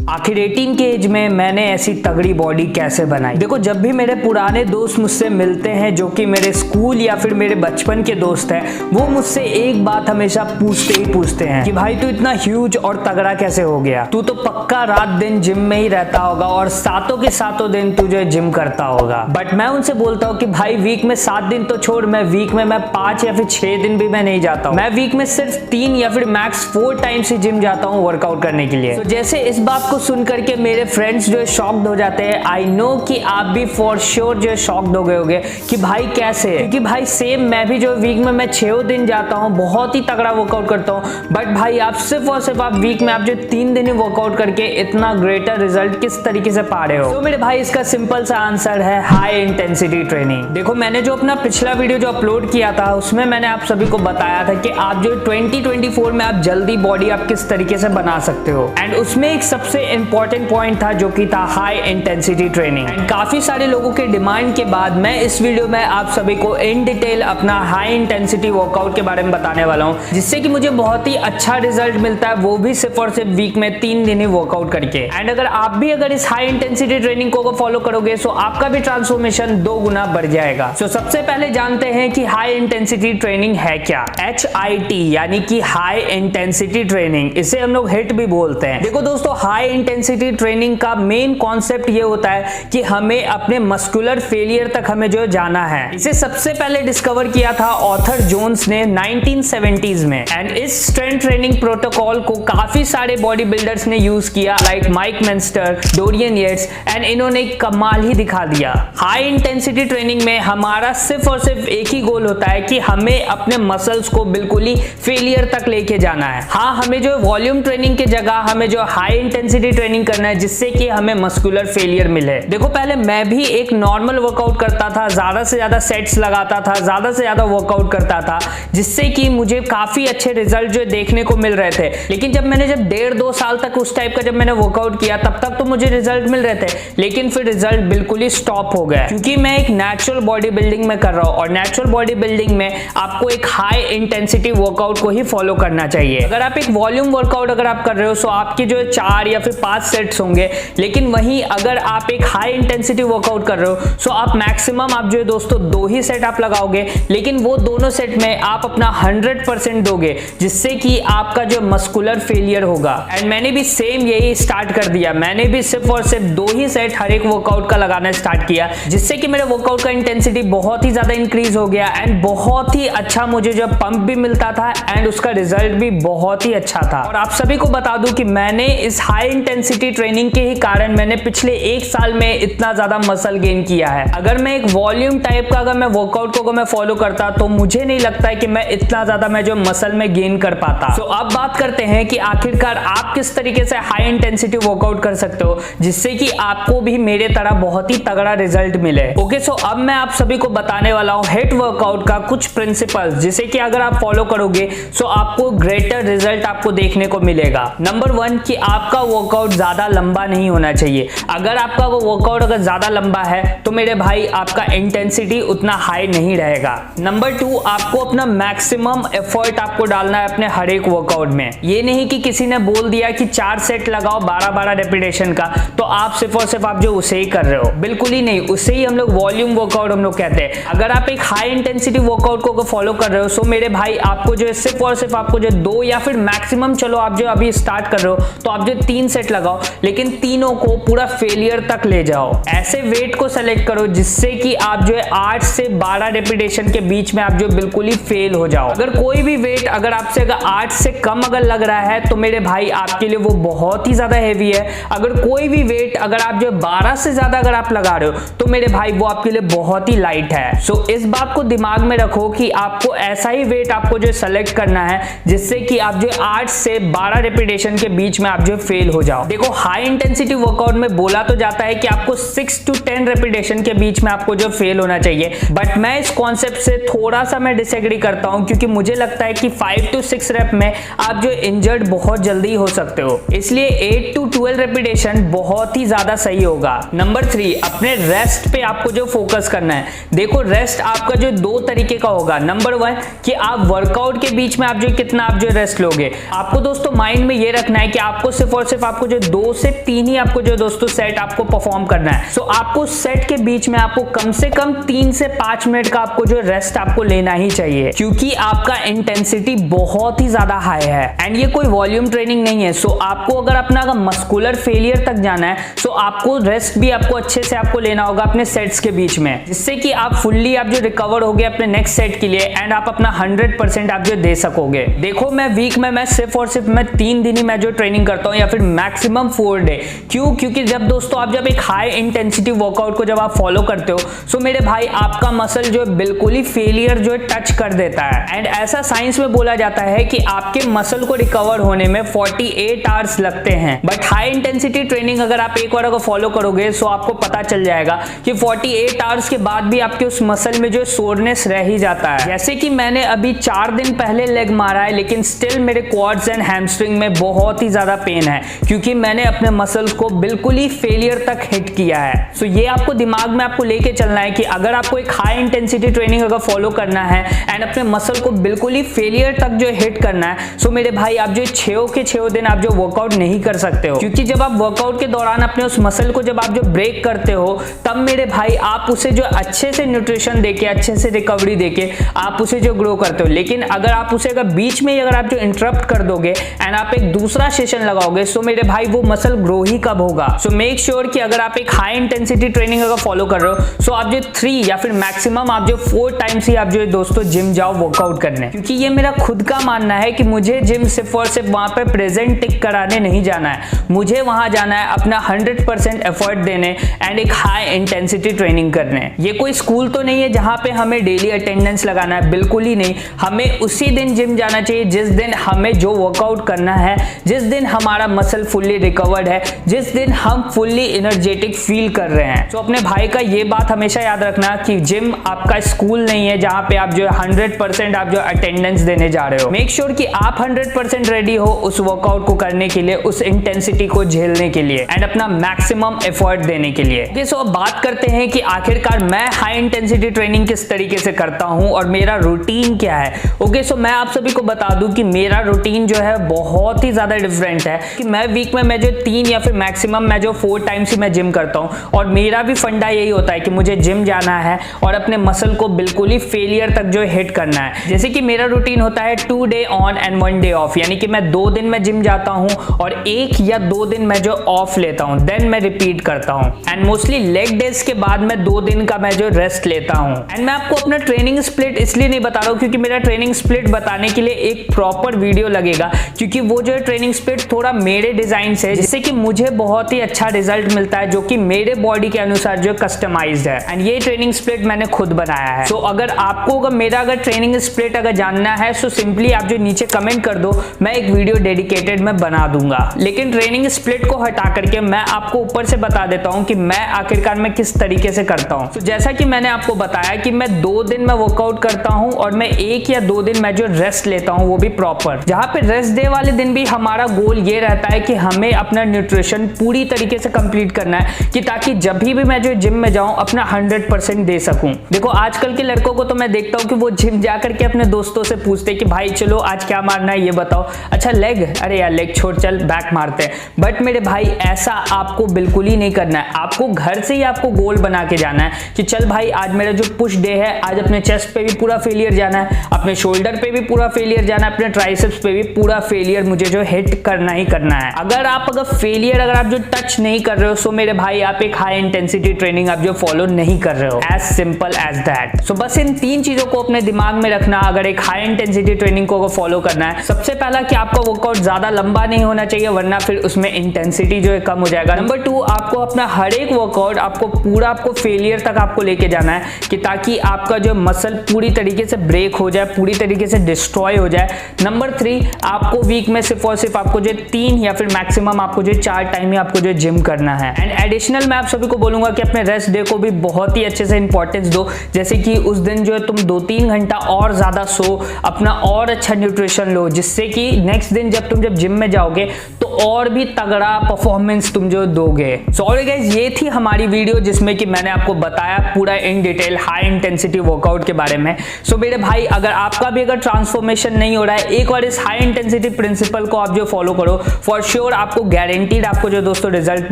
आखिर 18 के एज में मैंने ऐसी तगड़ी बॉडी कैसे बनाई। देखो, जब भी मेरे पुराने दोस्त मुझसे मिलते हैं जो कि मेरे स्कूल या फिर मेरे बचपन के दोस्त हैं, वो मुझसे एक बात हमेशा पूछते हैं कि भाई तू इतना ह्यूज और तगड़ा कैसे हो गया। तू तो पक्का रात दिन जिम में ही रहता होगा और सातों के सातों दिन तू जो जिम करता होगा। बट मैं उनसे बोलता हूँ कि भाई वीक में 7 दिन तो छोड़, मैं वीक में 5 या फिर 6 दिन भी मैं नहीं जाता हूँ। मैं वीक में सिर्फ 3 या फिर मैक्स 4 टाइम्स ही जिम जाता हूँ वर्कआउट करने के लिए। तो जैसे इस बात को सुन करके मेरे फ्रेंड्स जो शॉक्ड हो जाते हैं, आई नो कि आप भी फॉर श्योर जो शॉक्ड हो गए होगे कि भाई कैसे, क्योंकि भाई सेम मैं भी जो वीक में मैं 6 दिन जाता हूँ, बहुत ही तगड़ा वर्कआउट करता हूँ। बट भाई आप सिर्फ और सिर्फ आप वीक में आप जो 3 दिन ही वर्कआउट करके इतना ग्रेटर रिजल्ट किस तरीके से पा रहे हो। तो मेरे भाई इसका सिंपल सा आंसर है हाई इंटेंसिटी ट्रेनिंग। देखो, मैंने जो अपना पिछला वीडियो जो अपलोड किया था उसमें मैंने आप सभी को बताया था कि आप जो 2024 में आप जल्दी बॉडी आप किस तरीके से बना सकते हो। एंड उसमें एक सबसे इंपॉर्टेंट पॉइंट था जो कि था हाई इंटेंसिटी ट्रेनिंग। एंड काफी सारे लोगों के डिमांड के बाद मैं इस वीडियो में आप सभी को इन डिटेल अपना हाई इंटेंसिटी वर्कआउट के बारे में बताने वाला हूं, जिससे कि मुझे बहुत ही अच्छा रिजल्ट मिलता है, वो भी सिर्फ और सिर्फ वीक में 3 दिन ही वर्कआउट करके। एंड अगर इस हाई इंटेंसिटी ट्रेनिंग को फॉलो करोगे तो आपका भी ट्रांसफॉर्मेशन 2 गुना बढ़ जाएगा। तो सबसे पहले जानते हैं कि हाई इंटेंसिटी ट्रेनिंग है क्या। HIT यानी कि हाई इंटेंसिटी ट्रेनिंग, इसे हम लोग हिट भी बोलते हैं। देखो दोस्तों, हाई इंटेंसिटी ट्रेनिंग का मेन कॉन्सेप्ट ये होता है कि हमें अपने मस्कुलर फेलियर तक हमें जो जाना है। इसे सबसे पहले डिस्कवर किया था ऑथर जोन्स ने 1970s में। एंड इस स्ट्रेंथ ट्रेनिंग प्रोटोकॉल को काफी सारे बॉडी बिल्डर्स ने यूज किया, like Mike Mentzer, Dorian Yates, and इन्होंने कमाल ही दिखा दिया। हाई इंटेंसिटी ट्रेनिंग में हमारा सिर्फ और सिर्फ एक ही गोल होता है कि हमें अपने मसल्स को बिल्कुल ही फेलियर तक लेके जाना है। हाँ, हमें जो वॉल्यूम ट्रेनिंग की जगह हमें जो हाई इंटेंसिटी ट्रेनिंग करना है, जिससे कि हमें मस्कुलर फेलियर मिले। देखो, पहले मैं भी एक नॉर्मल वर्कआउट करता था, ज्यादा से ज्यादा सेट्स लगाता था, ज्यादा से ज्यादा वर्कआउट करता था, जिससे कि मुझे काफी अच्छे रिजल्ट जो देखने को मिल रहे थे। लेकिन जब मैंने 1.5-2 साल तक उस टाइप का जब मैंने वर्कआउट किया, तब तक तो मुझे रिजल्ट मिल रहे थे, लेकिन फिर रिजल्ट बिल्कुल ही स्टॉप हो गया, क्योंकि मैं एक नेचुरल बॉडी बिल्डिंग में कर रहा हूं। और नेचुरल बॉडी बिल्डिंग में आपको एक हाई इंटेंसिटी वर्कआउट को ही फॉलो करना चाहिए। अगर आप एक वॉल्यूम वर्कआउट अगर आप कर रहे हो तो आपके जो 4 या फिर 5 सेट्स होंगे, लेकिन वहीं अगर आप एक हाई इंटेंसिटी वर्कआउट कर रहे हो तो आप मैक्सिमम आप जो है दोस्तों 2 ही सेट आप लगाओगे, लेकिन वो दोनों सेट में आप अपना 100% दोगे, जिससे कि आपका जो मस्कुलर फेलियर होगा। एंड मैंने भी सेम यही स्टार्ट कर दिया। मैंने भी सिर्फ और सिर्फ 2 ही सेट हर एक वर्कआउट का लगाना स्टार्ट किया, जिससे कि मेरे वर्कआउट का इंटेंसिटी बहुत ही ज्यादा इंक्रीज हो गया एंड बहुत ही अच्छा मुझे जो पंप भी मिलता था एंड उसका रिजल्ट भी बहुत ही अच्छा था। और आप सभी को बता दूं कि मैंने इस हाई इंटेंसिटी ट्रेनिंग के ही कारण मैंने पिछले 1 साल में इतना ज्यादा मसल गेन किया है। अगर मैं एक वॉल्यूम टाइप का अगर मैं वर्कआउट को मैं फॉलो करता तो मुझे नहीं लगता है कि मैं इतना ज्यादा मैं जो मसल में गेन कर पाता। तो अब बात करते हैं कि आखिरकार आप किस तरीके से हाई इंटेंसिटी वर्कआउट कर सकते हो, जिससे कि आपको भी मेरे तरह बहुत ही तगड़ा रिजल्ट मिले। ओके, सो अब मैं आप सभी को बताने वाला हूं हिट वर्कआउट का कुछ प्रिंसिपल्स, जिसे कि अगर आप फॉलो करोगे तो आपको ग्रेटर रिजल्ट आपको देखने को मिलेगा। नंबर 1 कि आपका वर्कआउट ज्यादा लंबा नहीं होना चाहिए। अगर आपका वो वर्कआउट अगर ज्यादा लंबा है तो मेरे भाई आपका इंटेंसिटी उतना हाई नहीं रहेगा। नंबर 2, आपको अपना मैक्सिमम एफर्ट आपको डालना है अपने हर एक वर्कआउट में। ये नहीं कि किसी ने बोल दिया कि 4 सेट लगाओ 12-12 रेपिटेशन का, तो आप सिर्फ और सिर्फ आप जो उसे ही कर रहे हो, बिल्कुल ही नहीं। उसे ही हम लोग वॉल्यूम वर्कआउट हम लोग कहते हैं। अगर आप एक हाई इंटेंसिटी वर्कआउट को फॉलो कर रहे हो तो मेरे भाई आपको जो सिर्फ और सिर्फ आपको जो 2 या फिर मैक्सिमम, चलो आप जो अभी स्टार्ट कर रहे हो तो आप जो 3 सेट लगाओ, लेकिन तीनों को पूरा फेलियर तक ले जाओ। ऐसे वेट को सेलेक्ट करो जिससे कि आप जो है 8 से 12 रेपिटेशन के बीच में आप जो बिल्कुल ही फेल हो जाओ। अगर कोई भी वेट अगर आपसे अगर 8 से कम अगर लग रहा है तो मेरे भाई आपके लिए वो बहुत ही ज्यादा हैवी है। अगर कोई भी वेट अगर आप जो 12 से ज्यादा अगर आप लगा रहे हो तो मेरे भाई वो आपके लिए बहुत ही लाइट है। सो इस बात को दिमाग में रखो कि आपको ऐसा ही वेट आपको जो सेलेक्ट करना है जिससे कि आप जो 8 से 12 रेपिटेशन के बीच में आप जो फेल हो जाओ। देखो, हाई इंटेंसिटी वर्कआउट में बोला तो जाता है कि आपको 6 to 10 रेपिटेशन के बीच में आपको जो फेल होना चाहिए, बट मैं इस कॉन्सेप्ट से थोड़ा सा मैं डिसएग्री करता हूं, क्योंकि मुझे लगता है कि 5 to 6 रेप में आप जो इंजर्ड बहुत जल्दी हो सकते हो, इसलिए 8 to 12 रेपिटेशन बहुत ही ज्यादा सही होगा। नंबर 3, अपने रेस्ट पे आपको जो फोकस करना है। देखो, रेस्ट आपका जो 2 तरीके का होगा। नंबर 1 कि आप वर्कआउट के बीच में आप जो कितना आप जो रेस्ट लोगे। आपको दोस्तों माइंड में ये रखना है कि आपको सिर्फ और सिर्फ आपको जो 2 से 3 ही आपको जो दोस्तों सेट आपको परफॉर्म करना है। सो आपको सेट के बीच में आपको कम से कम 3 से 5 मिनट का आपको जो रेस्ट आपको लेना ही चाहिए, क्योंकि आपका इंटेंसिटी बहुत ही ज्यादा हाई है एंड ये कोई वॉल्यूम ट्रेनिंग नहीं है। सो आपको अगर अपना मस्कुलर फेलियर तक जाना है, सो आपको रेस्ट भी आपको अच्छे से आपको लेना होगा अपने सेट्स के बीच में, जिससे कि आप फुल्ली आप जो रिकवर हो गए अपने नेक्स्ट सेट के लिए एंड आप अपना 100% आप जो दे सकोगे। देखो मैं वीक में मैं सिर्फ और सिर्फ मैं 3 दिन ही मैं जो ट्रेनिंग करता हूं या फिर मैक्सिमम 4 डे। क्यों? क्योंकि जब दोस्तों आप जब एक हाई इंटेंसिटी वर्कआउट को जब आप फॉलो करते हो, सो मेरे भाई आपका मसल जो है बिल्कुल ही फेलियर जो है टच कर देता है एंड ऐसा साइंस में बोला जाता है कि आपके मसल को रिकवर होने में 48 आवर्स लगते हैं। बट हाई इंटेंसिटी ट्रेनिंग अगर आप एक बार अगर फॉलो करोगे सो आपको पता चल जाएगा कि 48 आवर्स के बाद भी आपके उस मसल में जो सोरनेस रह ही जाता है। जैसे कि मैंने अभी 4 दिन पहले लेग मारा है, लेकिन स्टिल मेरे क्वाड्स एंड हैमस्ट्रिंग में बहुत ही ज्यादा पेन है, क्योंकि मैंने अपने मसल्स को बिल्कुल ही फेलियर तक हिट किया है। सो ये आपको दिमाग में आपको लेके चलना है कि अगर आपको एक हाई इंटेंसिटी ट्रेनिंग अगर फॉलो करना है एंड अपने मसल को बिल्कुल ही फेलियर तक जो हिट करना है, सो मेरे भाई आप जो 6 के 6 दिन आप जो वर्कआउट नहीं कर सकते हो, क्योंकि जब आप वर्कआउट के दौरान अपने उस मसल को जब आप जो ब्रेक करते हो, तब मेरे भाई आप उसे जो अच्छे से न्यूट्रिशन देके, अच्छे से रिकवरी देके आप उसे जो ग्रो करते हो। लेकिन अगर आप उसे अगर बीच में अगर आप जो इंटरप्ट कर दोगे एंड आप एक दूसरा सेशन लगाओगे, सो मेरे भाई वो मसल ग्रो ही कब होगा। सो मेक श्योर कि अगर आप एक हाई इंटेंसिटी ट्रेनिंग अगर फॉलो कर रहे हो, सो आप जो 3 या फिर मैक्सिमम आप जो 4 टाइम्स ही आप जो दोस्तों जिम जाओ वर्कआउट करने, क्योंकि ये मेरा खुद का मानना है कि मुझे जिम सिर्फ और सिर्फ वहां पे प्रेजेंट टिक कराने नहीं जाना है, मुझे वहां जाना है अपना 100% एफर्ट देने एंड एक हाई इंटेंसिटी ट्रेनिंग करने। ये कोई स्कूल तो नहीं है जहां पे हमें डेली अटेंडेंस लगाना है, बिल्कुल ही नहीं। हमें उसी दिन जिम जाना चाहिए जिस दिन हमें जो वर्कआउट करना है, जिस दिन हमारा मसल फुल्ली रिकवर्ड है, जिस दिन हम फुल्ली एनर्जेटिक फील कर रहे हैं। तो अपने भाई का ये बात हमेशा याद रखना कि जिम आपका स्कूल नहीं है जहां पे आप जो 100% आप जो अटेंडेंस देने जा रहे हो। मेक श्योर कि आप 100% रेडी हो उस वर्कआउट को करने के लिए, उस इंटेंसिटी को झेलने के लिए एंड अपना मैक्सिमम एफर्ट देने के लिए। सो अब बात करते हैं कि आखिरकार मैं हाई इंटेंसिटी ट्रेनिंग किस तरीके से करता हूं और मेरा रूटीन क्या है। ओके, सो मैं आप सभी को बता दूं कि मेरा रूटीन जो है बहुत ही ज्यादा डिफरेंट है कि मैं वीक में मैं जो 3 या फिर मैक्सिमम मैं जो 4 टाइम्स ही मैं जिम करता हूं और मेरा भी फंडा यही होता है कि मुझे जिम जाना है और अपने मसल को बिल्कुल ही फेलियर तक जो हिट करना है। जैसे कि मेरा रूटीन होता है 2 day on and 1 day of, यानी कि मैं 2 दिन में जिम जाता हूं और 1 या 2 दिन मैं जो ऑफ लेता हूं, देन मैं रिपीट करता हूं एंड मोस्टली लेग डेज के बाद मैं 2 दिन का मैं जो रेस्ट लेता हूं। एंड मैं आपको अपना ट्रेनिंग स्प्लिट इसलिए नहीं बता रहा हूं क्योंकि मेरा ट्रेनिंग स्प्लिट बताने के लिए एक प्रॉपर वीडियो लगेगा, क्योंकि वो जो है ट्रेनिंग स्प्लिट थोड़ा मेरे डिजाइन से, जिससे कि मुझे बहुत ही अच्छा रिजल्ट मिलता है जो कि मेरे बॉडी के अनुसार जो कस्टमाइज्ड है एंड ये ट्रेनिंग स्प्लिट मैंने खुद बनाया है। सो अगर आपको मेरा अगर ट्रेनिंग स्प्लिट अगर जानना है, सो सिंपली आप जो नीचे कमेंट कर दो, मैं एक वीडियो डेडिकेटेड में बना दूंगा। लेकिन ट्रेनिंग स्प्लिट को हटा करके मैं आपको ऊपर से बता देता हूं कि मैं आखिरकार मैं किस तरीके से करता हूं। तो जैसा कि मैंने आपको बताया कि मैं 2 दिन में वर्कआउट करता हूं और मैं 1 या 2 दिन मैं जो रेस्ट लेता हूं, वो भी प्रॉपर। जहां पे रेस्ट डे वाले दिन भी हमारा गोल ये रहता है कि हमें अपना न्यूट्रिशन पूरी तरीके से कंप्लीट करना है, कि ताकि जब भी मैं जो जिम में जाऊं अपना 100% दे सकूं। देखो आजकल के लड़कों को तो मैं देखता हूं कि वो जिम जा करके अपने दोस्तों से पूछते हैं कि भाई चलो आज क्या मारना है ये बताओ, अच्छा लेग, अरे यार लेग छोड़ चल बैक मारते हैं। बट मेरे भाई ऐसा आपको बिल्कुल ही नहीं करना है। आपको घर से ही आपको गोल बना के जाना है कि चल भाई आज मेरा जो पुश डे है, आज अपने चेस्ट पे भी पूरा फेलियर जाना है, अपने शोल्डर पे भी पूरा फेलियर जाना है, अपने ट्राइसेप्स पे भी पूरा फेलियर मुझे जो हिट करना ही करना है। अगर फेलियर अगर आप जो टच नहीं कर रहे हो, सो मेरे भाई आप एक हाई इंटेंसिटी ट्रेनिंग आप जो फॉलो नहीं कर रहे हो। As simple as that. So बस इन 3 चीजों को अपने दिमाग में रखना अगर एक हाई इंटेंसिटी ट्रेनिंग को फॉलो करना है। सबसे पहला कि आपका वर्कआउट ज्यादा लंबा नहीं होना चाहिए, वरना फिर उसमें इंटेंसिटी जो है कम हो जाएगा। नंबर 2, आपको अपना हर एक वर्कआउट आपको फेलियर तक आपको लेके जाना है, कि ताकि आपका जो मसल पूरी तरीके से ब्रेक हो जाए, पूरी तरीके से डिस्ट्रॉय हो जाए। नंबर 3, आपको वीक में सिर्फ और सिर्फ आपको जो 3 या फिर मैक्सिमम आपको जो 4 टाइम ही आपको जो जिम करना है। एंड एडिशनल मैं आप सभी को बोलूंगा कि अपने रेस्ट डे को भी बहुत ही अच्छे से इंपॉर्टेंस दो, जैसे कि उस दिन जो है तुम 2-3 घंटा और ज्यादा सो, अपना और अच्छा न्यूट्रिशन लो, जिससे कि नेक्स्ट दिन जब तुम जिम में जाओगे तो और भी तगड़ा परफॉर्मेंस तुम जो दोगे। सॉरी गाइस, ये थी हमारी वीडियो जिसमें कि मैंने आपको बताया पूरा in detail high intensity workout के बारे में। सो मेरे भाई, अगर आपका भी अगर ट्रांसफॉर्मेशन नहीं हो रहा है, एक बार इस हाई इंटेंसिटी प्रिंसिपल को आप जो फॉलो करो, फॉर श्योर आपको गारंटीड आपको जो दोस्तों रिजल्ट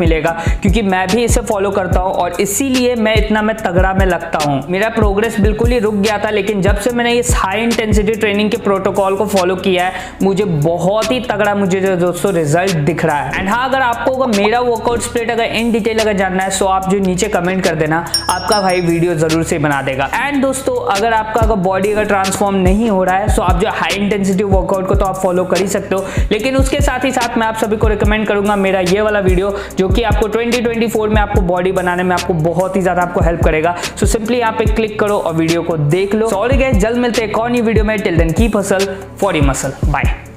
मिलेगा, क्योंकि मैं भी इसे फॉलो करता हूं और इसीलिए मैं इतना मैं तगड़ा में लगता हूं। मेरा प्रोग्रेस बिल्कुल ही रुक गया था, लेकिन जब से मैंने इस हाई इंटेंसिटी ट्रेनिंग के प्रोटोकॉल को फॉलो किया है, मुझे बहुत ही तगड़ा मुझे जो दोस्तों रिजल्ट दिख रहा है। एंड हाँ, अगर आपको मेरा वर्कआउट स्प्लिट अगर इन डिटेल अगर जानना है, सो आप जो नीचे कमेंट कर देना, आपका भाई वीडियो जरूर से बना देगा। एंड दोस्तों, अगर आपका अगर बॉडी अगर ट्रांसफॉर्म नहीं हो रहा है, सो आप जो हाई इंटेंसिटी वर्कआउट को तो आप फॉलो कर ही सकते हो, लेकिन उसके साथ ही साथ मैं आप सभी को रिकमेंड करूंगा मेरा ये वाला वीडियो, जो कि आपको 2024 में आपको बॉडी बनाने में आपको बहुत ही ज्यादा आपको हेल्प करेगा। सो सिंपली यहाँ पे क्लिक करो और वीडियो को देख लो। सॉरी गाइस, जल्द मिलते हैं एक और नई वीडियो में। Till then keep hustle for your muscle. Bye.